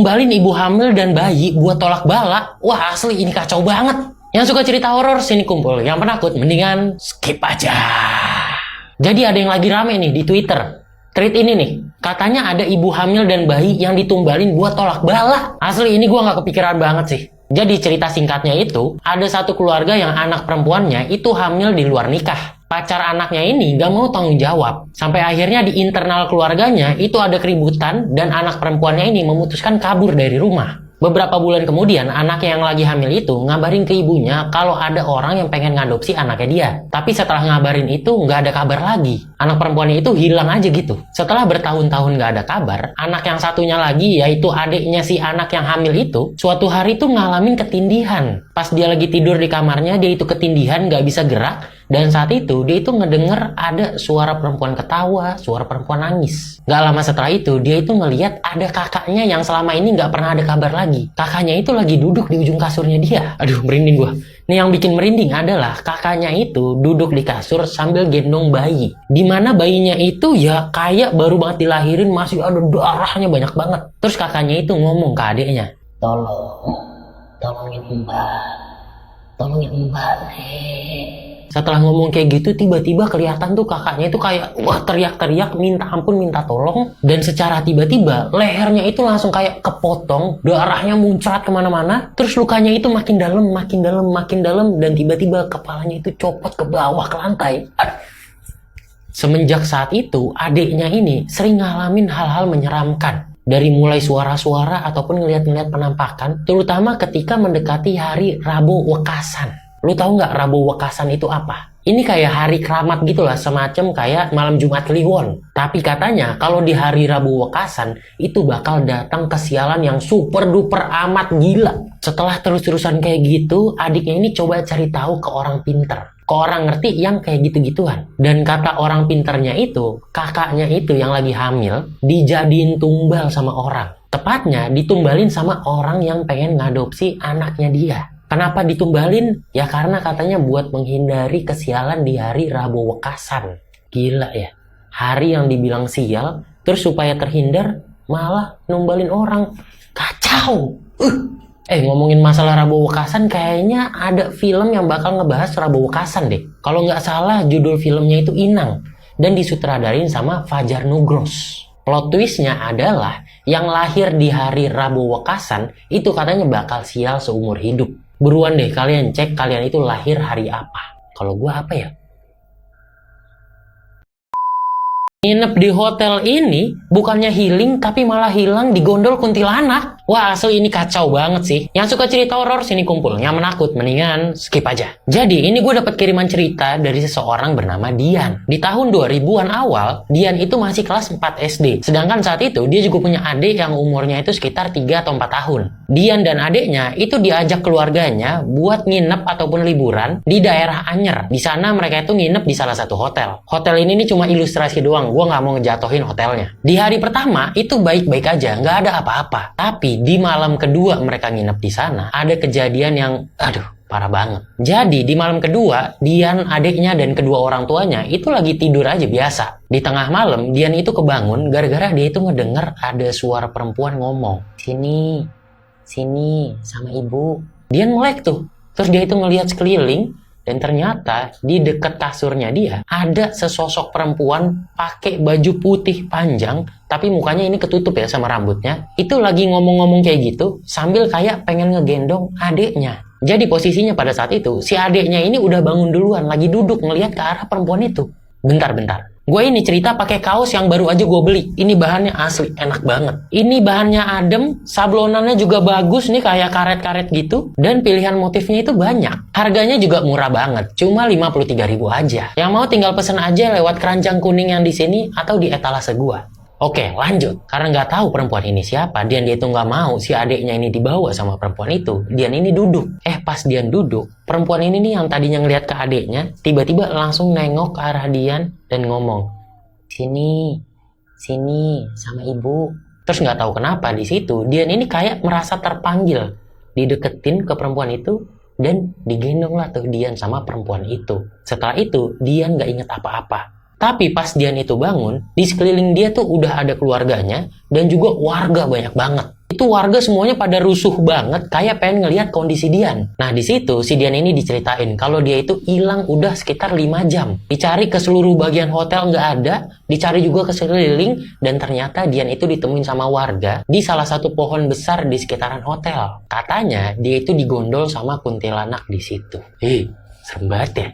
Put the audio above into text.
Kembalin ibu hamil dan bayi buat tolak bala. Wah asli ini kacau banget. Yang suka cerita horor sini kumpul. Yang penakut mendingan skip aja. Jadi ada yang lagi rame nih di Twitter. Tweet ini nih, katanya ada ibu hamil dan bayi yang ditumbalin buat tolak bala. Asli ini gua nggak kepikiran banget sih. Jadi cerita singkatnya itu, ada satu keluarga yang anak perempuannya itu hamil di luar nikah. Pacar anaknya ini gak mau tanggung jawab. Sampai akhirnya di internal keluarganya itu ada keributan dan anak perempuannya ini memutuskan kabur dari rumah. Beberapa bulan kemudian anaknya yang lagi hamil itu ngabarin ke ibunya kalau ada orang yang pengen ngadopsi anaknya dia. Tapi setelah ngabarin itu nggak ada kabar lagi. Anak perempuannya itu hilang aja gitu. Setelah bertahun-tahun nggak ada kabar, anak yang satunya lagi yaitu adiknya si anak yang hamil itu suatu hari tuh ngalamin ketindihan. Pas dia lagi tidur di kamarnya dia itu ketindihan nggak bisa gerak. Dan saat itu dia itu ngedenger ada suara perempuan ketawa, suara perempuan nangis. Gak lama setelah itu dia itu ngeliat ada kakaknya yang selama ini gak pernah ada kabar lagi. Kakaknya itu lagi duduk di ujung kasurnya dia. Aduh merinding gua. Nih yang bikin merinding adalah kakaknya itu duduk di kasur sambil gendong bayi. Dimana bayinya itu ya kayak baru banget dilahirin masih ada darahnya banyak banget. Terus kakaknya itu ngomong ke adiknya. Tolongin mbak nih. Setelah ngomong kayak gitu tiba-tiba kelihatan tuh kakaknya itu kayak wah teriak-teriak minta ampun minta tolong. Dan secara tiba-tiba lehernya itu langsung kayak kepotong, darahnya muncrat kemana-mana. Terus lukanya itu makin dalam dan tiba-tiba kepalanya itu copot ke bawah ke lantai. Semenjak saat itu adiknya ini sering ngalamin hal-hal menyeramkan. Dari mulai suara-suara ataupun ngeliat-ngeliat penampakan, terutama ketika mendekati hari Rabu Wekasan. Lu tahu nggak Rabu Wekasan itu apa? Ini kayak hari keramat gitu lah, semacam kayak malam Jumat Kliwon. Tapi katanya kalau di hari Rabu Wekasan itu bakal datang kesialan yang super duper amat gila. Setelah terus-terusan kayak gitu, adiknya ini coba cari tahu ke orang pinter. Ke orang ngerti yang kayak gitu-gituan. Dan kata orang pinternya itu, kakaknya itu yang lagi hamil dijadiin tumbal sama orang. Tepatnya ditumbalin sama orang yang pengen ngadopsi anaknya dia. Kenapa ditumbalin? Ya karena katanya buat menghindari kesialan di hari Rabu Wekasan. Gila ya. Hari yang dibilang sial, terus supaya terhindar, malah numbalin orang. Kacau! Ngomongin masalah Rabu Wekasan, kayaknya ada film yang bakal ngebahas Rabu Wekasan deh. Kalau nggak salah, judul filmnya itu Inang. Dan disutradarain sama Fajar Nugros. Plot twistnya adalah, yang lahir di hari Rabu Wekasan, itu katanya bakal sial seumur hidup. Buruan deh kalian cek kalian itu lahir hari apa. Kalau gua apa ya? Nginep di hotel ini bukannya healing tapi malah hilang di gondol kuntilanak. Wah asli ini kacau banget sih. Yang suka cerita horor sini kumpul. Yang menakut mendingan skip aja. Jadi ini gue dapat kiriman cerita dari seseorang bernama Dian. Di tahun 2000-an awal, Dian itu masih kelas 4 SD. Sedangkan saat itu dia juga punya adik yang umurnya itu sekitar 3 atau 4 tahun. Dian dan adiknya itu diajak keluarganya buat nginep ataupun liburan di daerah Anyer. Di sana mereka itu nginep di salah satu hotel. Hotel ini nih cuma ilustrasi doang. Gue nggak mau ngejatohin hotelnya. Di hari pertama itu baik-baik aja, nggak ada apa-apa. Tapi di malam kedua mereka nginep di sana, ada kejadian yang, parah banget. Jadi di malam kedua, Dian, adiknya dan kedua orang tuanya itu lagi tidur aja biasa. Di tengah malam, Dian itu kebangun gara-gara dia itu ngedenger ada suara perempuan ngomong, sini sama ibu. Dian melek tuh. Terus dia itu ngelihat sekeliling. Dan ternyata di dekat kasurnya dia ada sesosok perempuan pakai baju putih panjang tapi mukanya ini ketutup ya sama rambutnya. Itu lagi ngomong-ngomong kayak gitu sambil kayak pengen ngegendong adiknya. Jadi posisinya pada saat itu si adiknya ini udah bangun duluan lagi duduk ngelihat ke arah perempuan itu. Bentar. Gue ini cerita pakai kaos yang baru aja gue beli. Ini bahannya asli, enak banget. Ini bahannya adem, sablonannya juga bagus nih kayak karet-karet gitu. Dan pilihan motifnya itu banyak. Harganya juga murah banget, cuma 53.000 aja. Yang mau tinggal pesen aja lewat keranjang kuning yang di sini atau di etalase gua. Oke, lanjut. Karena nggak tahu perempuan ini siapa, Dian dia itu nggak mau si adiknya ini dibawa sama perempuan itu. Dian ini duduk. Pas Dian duduk, perempuan ini nih yang tadinya ngeliat ke adiknya, tiba-tiba langsung nengok ke arah Dian dan ngomong, sini sama ibu. Terus nggak tahu kenapa di situ Dian ini kayak merasa terpanggil, dideketin ke perempuan itu dan digendong lah tuh Dian sama perempuan itu. Setelah itu Dian nggak inget apa-apa. Tapi pas Dian itu bangun, di sekeliling dia tuh udah ada keluarganya dan juga warga banyak banget. Itu warga semuanya pada rusuh banget, kayak pengen ngelihat kondisi Dian. Nah di situ si Dian ini diceritain kalau dia itu hilang udah sekitar 5 jam. Dicari ke seluruh bagian hotel nggak ada, dicari juga ke sekeliling, dan ternyata Dian itu ditemuin sama warga di salah satu pohon besar di sekitaran hotel. Katanya dia itu digondol sama kuntilanak di situ. Serem banget ya.